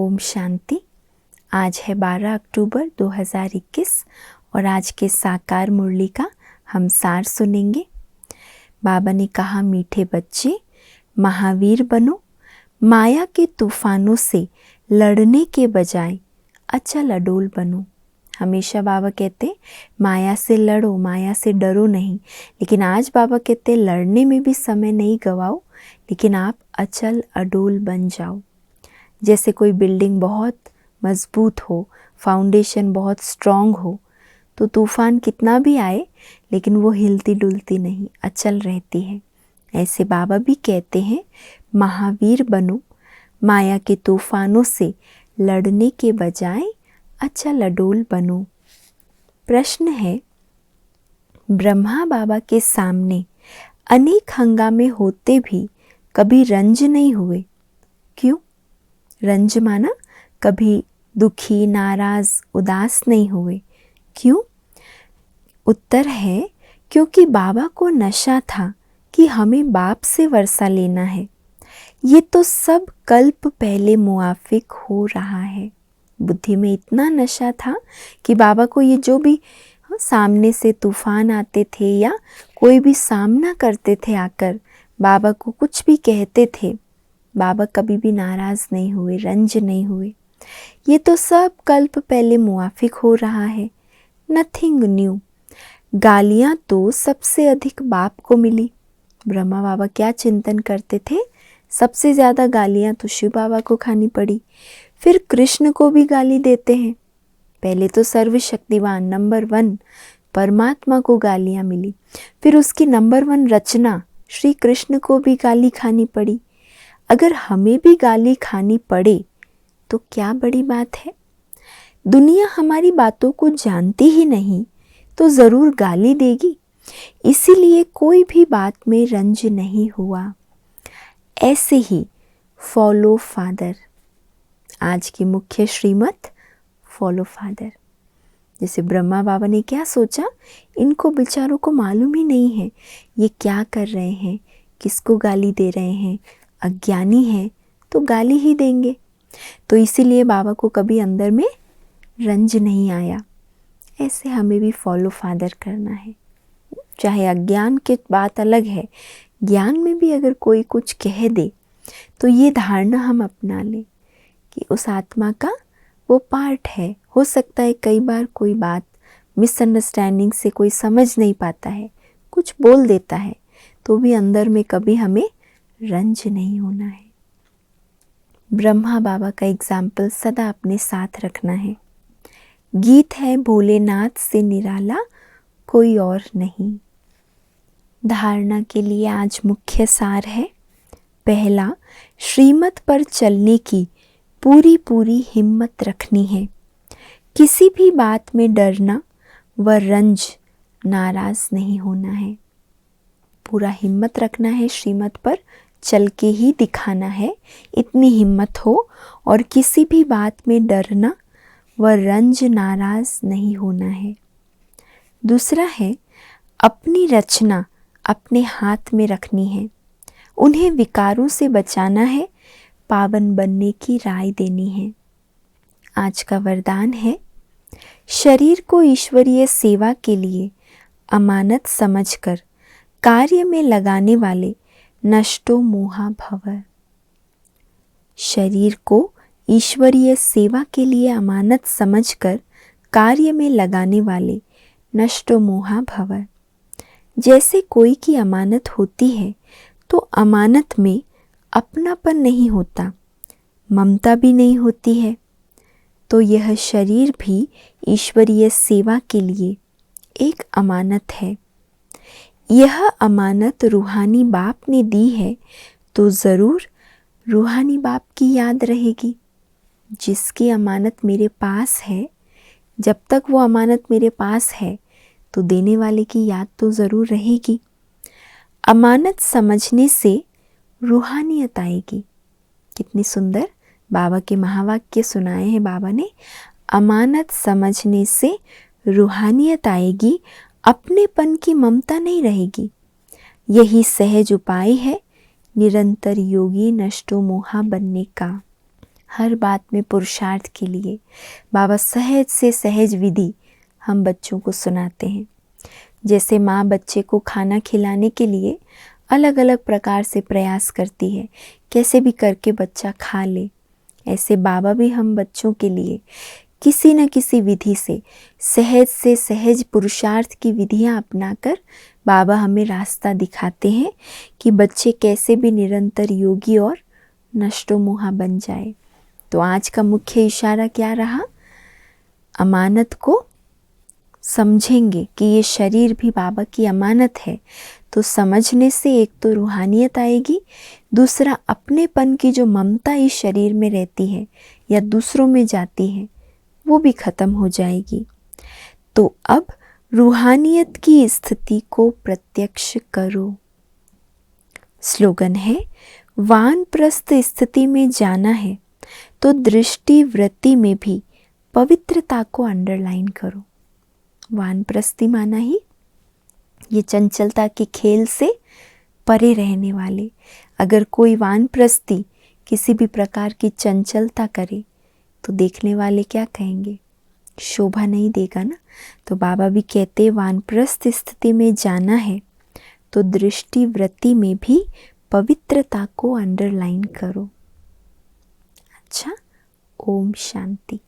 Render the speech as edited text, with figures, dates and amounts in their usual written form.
ओम शांति। आज है 12 अक्टूबर 2021 और आज के साकार मुरली का हम सार सुनेंगे। बाबा ने कहा, मीठे बच्चे महावीर बनो, माया के तूफानों से लड़ने के बजाय अचल अडोल बनो। हमेशा बाबा कहते माया से लड़ो, माया से डरो नहीं, लेकिन आज बाबा कहते लड़ने में भी समय नहीं गवाओ, लेकिन आप अचल अडोल बन जाओ। जैसे कोई बिल्डिंग बहुत मजबूत हो, फाउंडेशन बहुत स्ट्रॉन्ग हो, तो तूफान कितना भी आए लेकिन वो हिलती डुलती नहीं, अचल रहती है। ऐसे बाबा भी कहते हैं महावीर बनो, माया के तूफानों से लड़ने के बजाय अचल अडोल बनो। प्रश्न है, ब्रह्मा बाबा के सामने अनेक हंगामे होते भी कभी रंज नहीं हुए, क्यों? रंज माना कभी दुखी, नाराज, उदास नहीं हुए, क्यों? उत्तर है, क्योंकि बाबा को नशा था कि हमें बाप से वर्षा लेना है। ये तो सब कल्प पहले मुआफिक हो रहा है। बुद्धि में इतना नशा था कि बाबा को ये जो भी सामने से तूफान आते थे या कोई भी सामना करते थे, आकर बाबा को कुछ भी कहते थे, बाबा कभी भी नाराज नहीं हुए, रंज नहीं हुए। ये तो सब कल्प पहले मुआफिक हो रहा है, नथिंग न्यू। गालियाँ तो सबसे अधिक बाप को मिली। ब्रह्मा बाबा क्या चिंतन करते थे? सबसे ज़्यादा गालियाँ तो शिव बाबा को खानी पड़ी। फिर कृष्ण को भी गाली देते हैं। पहले तो सर्वशक्तिवान नंबर 1 परमात्मा को गालियाँ मिली, फिर उसकी नंबर 1 रचना श्री कृष्ण को भी गाली खानी पड़ी। अगर हमें भी गाली खानी पड़े तो क्या बड़ी बात है? दुनिया हमारी बातों को जानती ही नहीं तो ज़रूर गाली देगी, इसीलिए कोई भी बात में रंज नहीं हुआ। ऐसे ही फॉलो फादर, आज की मुख्य श्रीमत फॉलो फादर। जैसे ब्रह्मा बाबा ने क्या सोचा, इनको बेचारों को मालूम ही नहीं है ये क्या कर रहे हैं, किसको गाली दे रहे हैं, अज्ञानी है तो गाली ही देंगे। तो इसीलिए बाबा को कभी अंदर में रंज नहीं आया। ऐसे हमें भी फॉलो फादर करना है। चाहे अज्ञान की बात अलग है, ज्ञान में भी अगर कोई कुछ कह दे तो ये धारणा हम अपना लें कि उस आत्मा का वो पार्ट है। हो सकता है कई बार कोई बात मिसअंडरस्टैंडिंग से कोई समझ नहीं पाता है, कुछ बोल देता है, तो भी अंदर में कभी हमें रंज नहीं होना है। ब्रह्मा बाबा का एग्जाम्पल सदा अपने साथ रखना है। गीत है भोलेनाथ से निराला कोई और नहीं। धारणा के लिए आज मुख्य सार है, पहला, श्रीमत पर चलने की पूरी पूरी हिम्मत रखनी है। किसी भी बात में डरना व रंज, नाराज नहीं होना है। पूरा हिम्मत रखना है, श्रीमत पर चल के ही दिखाना है, इतनी हिम्मत हो, और किसी भी बात में डरना व रंज, नाराज नहीं होना है। दूसरा है, अपनी रचना अपने हाथ में रखनी है, उन्हें विकारों से बचाना है, पावन बनने की राय देनी है। आज का वरदान है, शरीर को ईश्वरीय सेवा के लिए अमानत समझकर कार्य में लगाने वाले नष्टो मोहा भव। शरीर को ईश्वरीय सेवा के लिए अमानत समझकर कार्य में लगाने वाले नष्टो मोहा भव। जैसे कोई की अमानत होती है तो अमानत में अपनापन नहीं होता, ममता भी नहीं होती है, तो यह शरीर भी ईश्वरीय सेवा के लिए एक अमानत है। यह अमानत रूहानी बाप ने दी है तो ज़रूर रूहानी बाप की याद रहेगी। जिसकी अमानत मेरे पास है, जब तक वो अमानत मेरे पास है तो देने वाले की याद तो ज़रूर रहेगी। अमानत समझने से रूहानियत आएगी। कितनी सुंदर बाबा के महावाक्य सुनाए हैं बाबा ने। अमानत समझने से रूहानियत आएगी, अपनेपन की ममता नहीं रहेगी। यही सहज उपाय है निरंतर योगी नष्टो मोहा बनने का। हर बात में पुरुषार्थ के लिए बाबा सहज से सहज विधि हम बच्चों को सुनाते हैं। जैसे माँ बच्चे को खाना खिलाने के लिए अलग अलग प्रकार से प्रयास करती है, कैसे भी करके बच्चा खा ले, ऐसे बाबा भी हम बच्चों के लिए किसी न किसी विधि से सहज पुरुषार्थ की विधियां अपनाकर बाबा हमें रास्ता दिखाते हैं कि बच्चे कैसे भी निरंतर योगी और नष्टोमोहा बन जाए। तो आज का मुख्य इशारा क्या रहा? अमानत को समझेंगे कि ये शरीर भी बाबा की अमानत है, तो समझने से एक तो रूहानियत आएगी, दूसरा अपनेपन की जो ममता इस शरीर में रहती है या दूसरों में जाती है वो भी ख़त्म हो जाएगी। तो अब रूहानियत की स्थिति को प्रत्यक्ष करो। स्लोगन है, वानप्रस्थ स्थिति में जाना है तो दृष्टि वृत्ति में भी पवित्रता को अंडरलाइन करो। वानप्रस्थी माना ही ये चंचलता के खेल से परे रहने वाले। अगर कोई वानप्रस्थी किसी भी प्रकार की चंचलता करे तो देखने वाले क्या कहेंगे? शोभा नहीं देगा ना। तो बाबा भी कहते वानप्रस्थ स्थिति में जाना है तो दृष्टि वृत्ति में भी पवित्रता को अंडरलाइन करो। अच्छा, ओम शांति।